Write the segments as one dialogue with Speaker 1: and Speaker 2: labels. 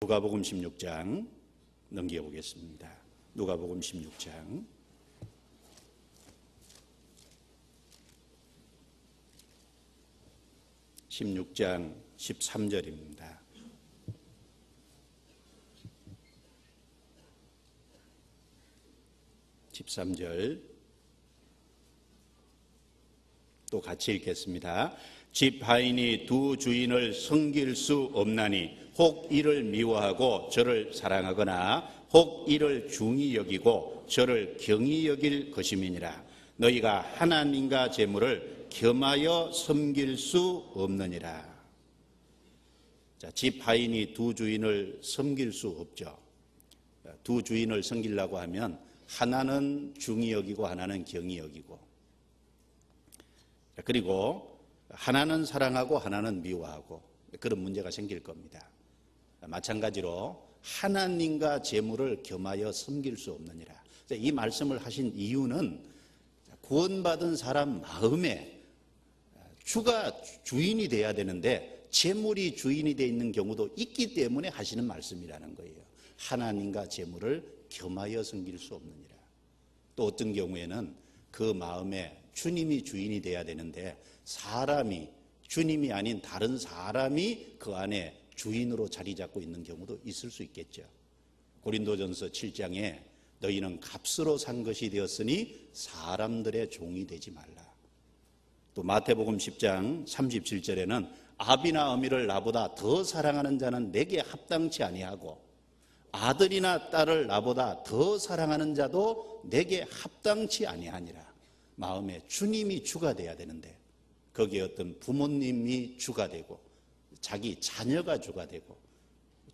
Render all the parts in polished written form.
Speaker 1: 누가복음 16장 넘겨보겠습니다. 누가복음 16장 13절입니다. 또 같이 읽겠습니다. 집 하인이 두 주인을 섬길 수 없나니 혹 이를 미워하고 저를 사랑하거나 혹 이를 중히 여기고 저를 경히 여길 것임이니라. 너희가 하나님과 재물을 겸하여 섬길 수 없느니라. 자, 집 하인이 두 주인을 섬길 수 없죠. 두 주인을 섬기려고 하면 하나는 중히 여기고 하나는 경히 여기고, 그리고 하나는 사랑하고 하나는 미워하고, 그런 문제가 생길 겁니다. 마찬가지로 하나님과 재물을 겸하여 섬길 수 없느니라. 이 말씀을 하신 이유는 구원받은 사람 마음에 주가 주인이 돼야 되는데 재물이 주인이 되어 있는 경우도 있기 때문에 하시는 말씀이라는 거예요. 하나님과 재물을 겸하여 섬길 수 없느니라. 또 어떤 경우에는 그 마음에 주님이 주인이 돼야 되는데 사람이, 주님이 아닌 다른 사람이 그 안에 주인으로 자리 잡고 있는 경우도 있을 수 있겠죠. 고린도전서 7장에 너희는 값으로 산 것이 되었으니 사람들의 종이 되지 말라. 또 마태복음 10장 37절에는 아비나 어미를 나보다 더 사랑하는 자는 내게 합당치 아니하고 아들이나 딸을 나보다 더 사랑하는 자도 내게 합당치 아니하니라. 마음에 주님이 주가 돼야 되는데 거기에 어떤 부모님이 주가 되고 자기 자녀가 주가 되고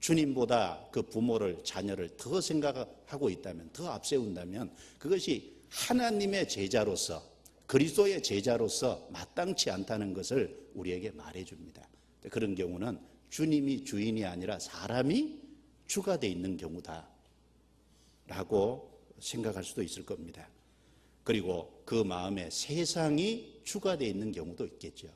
Speaker 1: 주님보다 그 부모를, 자녀를 더 생각하고 있다면, 더 앞세운다면 그것이 하나님의 제자로서, 그리스도의 제자로서 마땅치 않다는 것을 우리에게 말해줍니다. 그런 경우는 주님이 주인이 아니라 사람이 주가 돼 있는 경우다 라고 생각할 수도 있을 겁니다. 그리고 그 마음에 세상이 주가 돼 있는 경우도 있겠죠.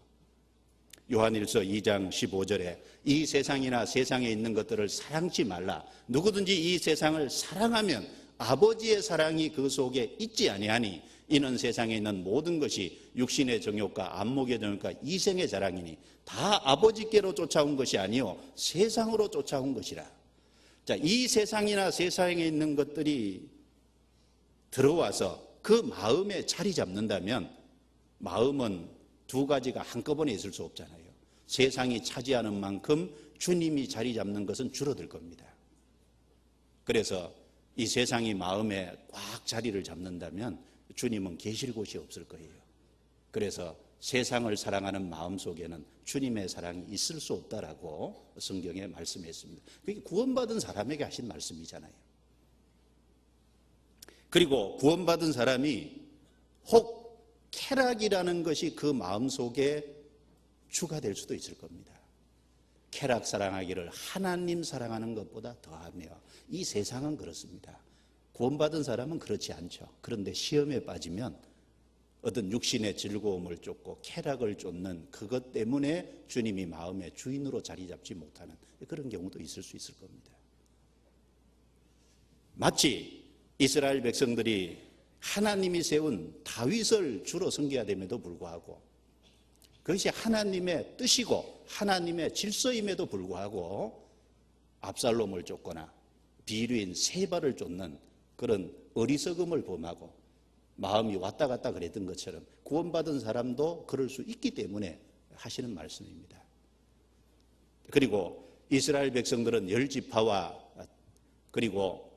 Speaker 1: 요한일서 2장 15절에 이 세상이나 세상에 있는 것들을 사랑치 말라. 누구든지 이 세상을 사랑하면 아버지의 사랑이 그 속에 있지 아니하니 이는 세상에 있는 모든 것이 육신의 정욕과 안목의 정욕과 이생의 자랑이니 다 아버지께로 쫓아온 것이 아니요 세상으로 쫓아온 것이라. 자, 이 세상이나 세상에 있는 것들이 들어와서 그 마음에 자리 잡는다면 마음은 두 가지가 한꺼번에 있을 수 없잖아요. 세상이 차지하는 만큼 주님이 자리 잡는 것은 줄어들 겁니다. 그래서 이 세상이 마음에 꽉 자리를 잡는다면 주님은 계실 곳이 없을 거예요. 그래서 세상을 사랑하는 마음 속에는 주님의 사랑이 있을 수 없다라고 성경에 말씀했습니다. 그게 구원받은 사람에게 하신 말씀이잖아요. 그리고 구원받은 사람이 혹 쾌락이라는 것이 그 마음속에 주가 될 수도 있을 겁니다. 쾌락 사랑하기를 하나님 사랑하는 것보다 더하며, 이 세상은 그렇습니다. 구원받은 사람은 그렇지 않죠. 그런데 시험에 빠지면 어떤 육신의 즐거움을 쫓고 쾌락을 쫓는 그것 때문에 주님이 마음의 주인으로 자리 잡지 못하는 그런 경우도 있을 수 있을 겁니다. 마치 이스라엘 백성들이 하나님이 세운 다윗을 주로 섬겨야 됨에도 불구하고, 그것이 하나님의 뜻이고 하나님의 질서임에도 불구하고 압살롬을 쫓거나 비류인 세바를 쫓는 그런 어리석음을 범하고 마음이 왔다 갔다 그랬던 것처럼 구원받은 사람도 그럴 수 있기 때문에 하시는 말씀입니다. 그리고 이스라엘 백성들은 10지파와 그리고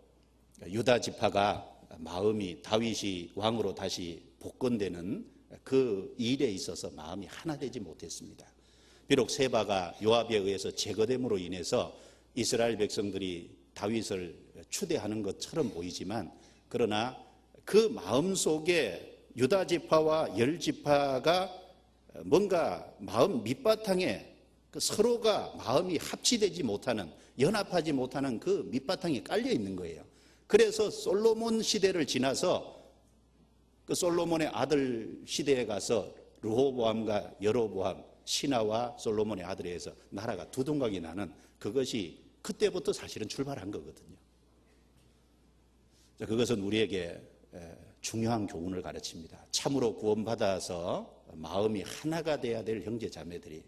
Speaker 1: 유다 지파가 마음이 다윗이 왕으로 다시 복권되는 그 일에 있어서 마음이 하나 되지 못했습니다. 비록 세바가 요압에 의해서 제거됨으로 인해서 이스라엘 백성들이 다윗을 추대하는 것처럼 보이지만, 그러나 그 마음속에 유다 지파와 10지파가 뭔가 마음 밑바탕에 서로가 마음이 합치되지 못하는, 연합하지 못하는 그 밑바탕이 깔려 있는 거예요. 그래서 솔로몬 시대를 지나서 그 솔로몬의 아들 시대에 가서 르호보암과 여로보암, 신하와 솔로몬의 아들에 의해서 나라가 두 동강이 나는 그것이 그때부터 사실은 출발한 거거든요. 자, 그것은 우리에게 중요한 교훈을 가르칩니다. 참으로 구원받아서 마음이 하나가 돼야 될 형제 자매들이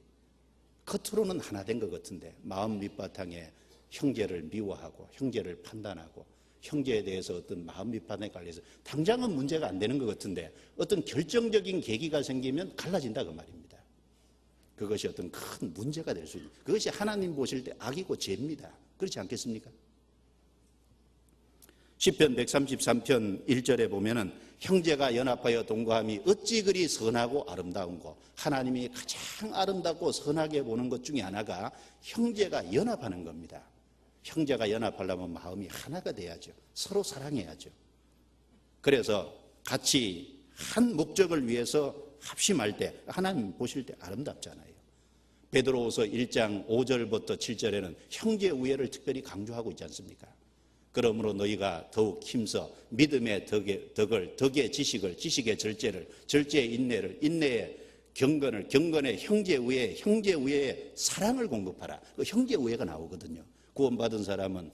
Speaker 1: 겉으로는 하나 된 것 같은데 마음 밑바탕에 형제를 미워하고 형제를 판단하고 형제에 대해서 어떤 마음 밑바탕에 갈려서 당장은 문제가 안 되는 것 같은데 어떤 결정적인 계기가 생기면 갈라진다 그 말입니다. 그것이 어떤 큰 문제가 될 수 있는, 그것이 하나님 보실 때 악이고 죄입니다. 그렇지 않겠습니까? 시편 133편 1절에 보면은 형제가 연합하여 동거함이 어찌 그리 선하고 아름다운고, 하나님이 가장 아름답고 선하게 보는 것 중에 하나가 형제가 연합하는 겁니다. 형제가 연합하려면 마음이 하나가 돼야죠. 서로 사랑해야죠. 그래서 같이 한 목적을 위해서 합심할 때 하나님 보실 때 아름답잖아요. 베드로후서 1장 5절부터 7절에는 형제 우애를 특별히 강조하고 있지 않습니까? 그러므로 너희가 더욱 힘써 믿음의 덕의 지식을, 지식의 절제를, 절제의 인내를, 인내의 경건을, 경건의 형제 우애에 사랑을 공급하라. 그 형제 우애가 나오거든요. 구원받은 사람은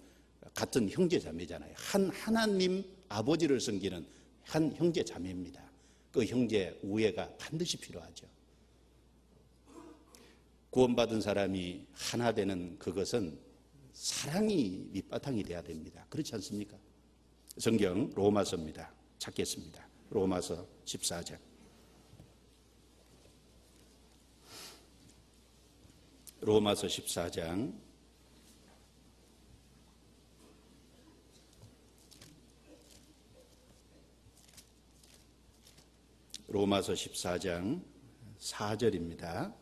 Speaker 1: 같은 형제 자매잖아요. 한 하나님 아버지를 섬기는 한 형제 자매입니다. 그 형제 우애가 반드시 필요하죠. 구원받은 사람이 하나 되는 그것은 사랑이 밑바탕이 돼야 됩니다. 그렇지 않습니까? 성경 로마서입니다. 찾겠습니다. 로마서 14장. 로마서 14장. 로마서 14장 4절입니다.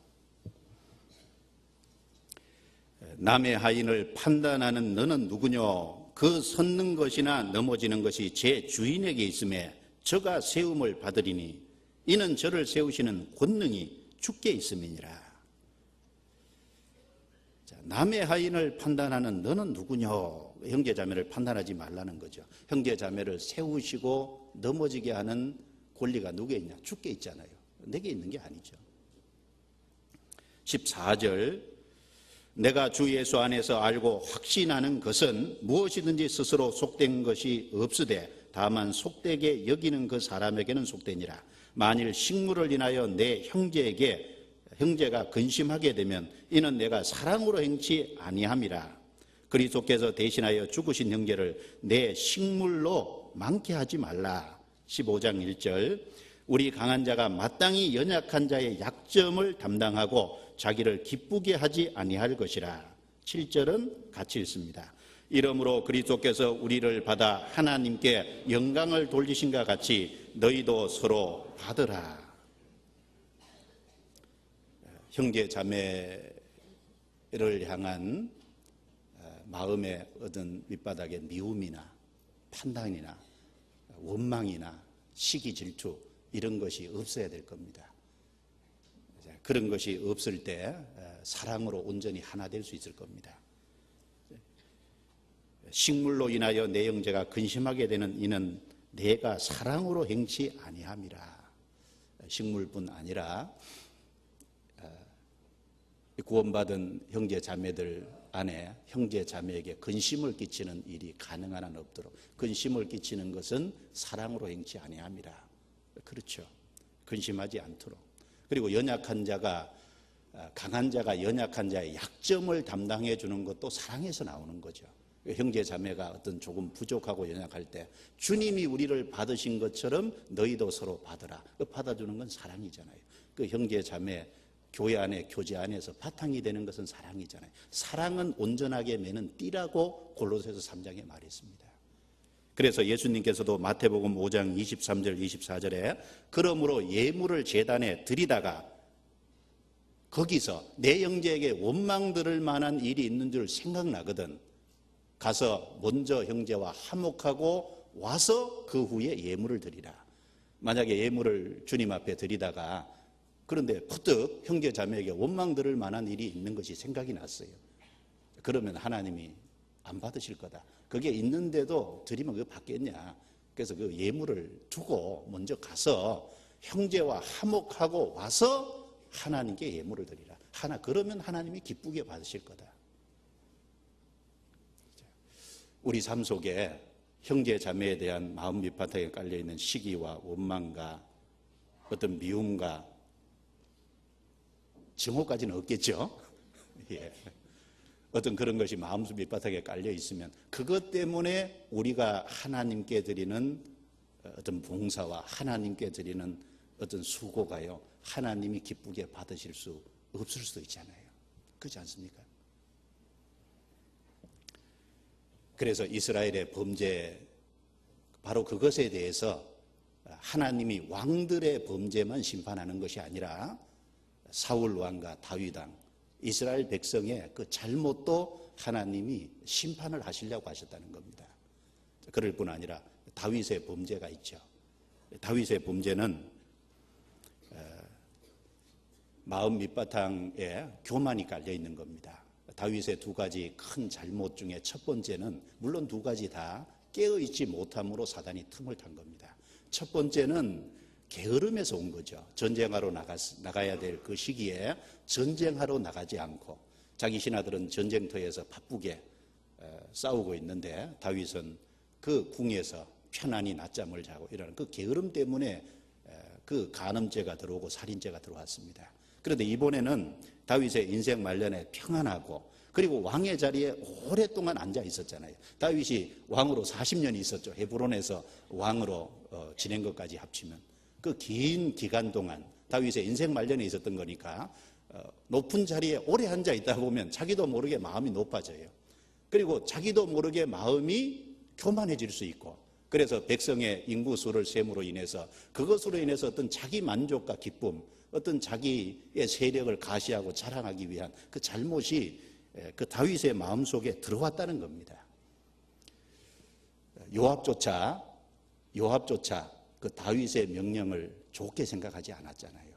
Speaker 1: 남의 하인을 판단하는 너는 누구뇨? 그 섰는 것이나 넘어지는 것이 제 주인에게 있음에 저가 세움을 받으리니 이는 저를 세우시는 권능이 주께 있음이니라. 자, 남의 하인을 판단하는 너는 누구뇨? 형제자매를 판단하지 말라는 거죠. 형제자매를 세우시고 넘어지게 하는 권리가 누구에 있냐? 주께 있잖아요. 내게 있는 게 아니죠. 14절, 내가 주 예수 안에서 알고 확신하는 것은 무엇이든지 스스로 속된 것이 없으되 다만 속되게 여기는 그 사람에게는 속되니라. 만일 식물을 인하여 내 형제가 근심하게 되면 이는 내가 사랑으로 행치 아니함이라. 그리스도께서 대신하여 죽으신 형제를 내 식물로 많게 하지 말라. 15장 1절, 우리 강한 자가 마땅히 연약한 자의 약점을 담당하고 자기를 기쁘게 하지 아니할 것이라. 7절은 같이 읽습니다. 이러므로 그리스도께서 우리를 받아 하나님께 영광을 돌리신과 같이 너희도 서로 받으라. 형제 자매를 향한 마음의 어떤 밑바닥의 미움이나 판단이나 원망이나 시기 질투 이런 것이 없어야 될 겁니다. 그런 것이 없을 때 사랑으로 온전히 하나 될 수 있을 겁니다. 식물로 인하여 내 형제가 근심하게 되는 이는 내가 사랑으로 행치 아니함이라. 식물뿐 아니라 구원받은 형제 자매들 안에 형제 자매에게 근심을 끼치는 일이 가능한 한 없도록, 근심을 끼치는 것은 사랑으로 행치 아니함이라. 그렇죠. 근심하지 않도록. 그리고 연약한 자가, 강한 자가 연약한 자의 약점을 담당해 주는 것도 사랑에서 나오는 거죠. 형제 자매가 어떤 조금 부족하고 연약할 때 주님이 우리를 받으신 것처럼 너희도 서로 받으라. 받아주는 건 사랑이잖아요. 그 형제 자매 교회 안에, 교제 안에서 바탕이 되는 것은 사랑이잖아요. 사랑은 온전하게 매는 띠라고 골로새서 3장에 말했습니다. 그래서 예수님께서도 마태복음 5장 23절 24절에 그러므로 예물을 제단에 드리다가 거기서 내 형제에게 원망 들을 만한 일이 있는 줄 생각나거든 가서 먼저 형제와 화목하고 와서 그 후에 예물을 드리라. 만약에 예물을 주님 앞에 드리다가 그런데 퍼뜩 형제 자매에게 원망 들을 만한 일이 있는 것이 생각이 났어요. 그러면 하나님이 안 받으실 거다. 그게 있는데도 드리면 그거 받겠냐. 그래서 그 예물을 두고 먼저 가서 형제와 화목하고 와서 하나님께 예물을 드리라. 그러면 하나님이 기쁘게 받으실 거다. 우리 삶 속에 형제 자매에 대한 마음 밑바닥에 깔려있는 시기와 원망과 어떤 미움과 증오까지는 없겠죠. 예. 어떤 그런 것이 마음 밑바닥에 깔려 있으면 그것 때문에 우리가 하나님께 드리는 어떤 봉사와 하나님께 드리는 어떤 수고가요, 하나님이 기쁘게 받으실 수 없을 수도 있잖아요. 그렇지 않습니까? 그래서 이스라엘의 범죄, 바로 그것에 대해서 하나님이 왕들의 범죄만 심판하는 것이 아니라 사울 왕과 다윗 왕, 이스라엘 백성의 그 잘못도 하나님이 심판을 하시려고 하셨다는 겁니다. 그럴 뿐 아니라 다윗의 범죄가 있죠. 다윗의 범죄는 마음 밑바탕에 교만이 깔려 있는 겁니다. 다윗의 두 가지 큰 잘못 중에 첫 번째는, 물론 두 가지 다 깨어있지 못함으로 사단이 틈을 탄 겁니다. 첫 번째는 게으름에서 온 거죠. 전쟁하러 나가야 될 그 시기에 전쟁하러 나가지 않고 자기 신하들은 전쟁터에서 바쁘게 싸우고 있는데 다윗은 그 궁에서 편안히 낮잠을 자고 이러는 그 게으름 때문에 그 간음죄가 들어오고 살인죄가 들어왔습니다. 그런데 이번에는 다윗의 인생 말년에 평안하고 그리고 왕의 자리에 오랫동안 앉아 있었잖아요. 다윗이 왕으로 40년이 있었죠. 헤브론에서 왕으로 지낸 것까지 합치면 그 긴 기간 동안 다윗의 인생 말년에 있었던 거니까 높은 자리에 오래 앉아 있다 보면 자기도 모르게 마음이 높아져요. 그리고 자기도 모르게 마음이 교만해질 수 있고, 그래서 백성의 인구수를 셈으로 인해서 그것으로 인해서 어떤 자기 만족과 기쁨, 어떤 자기의 세력을 가시하고 자랑하기 위한 그 잘못이 그 다윗의 마음속에 들어왔다는 겁니다. 요압조차 그 다윗의 명령을 좋게 생각하지 않았잖아요.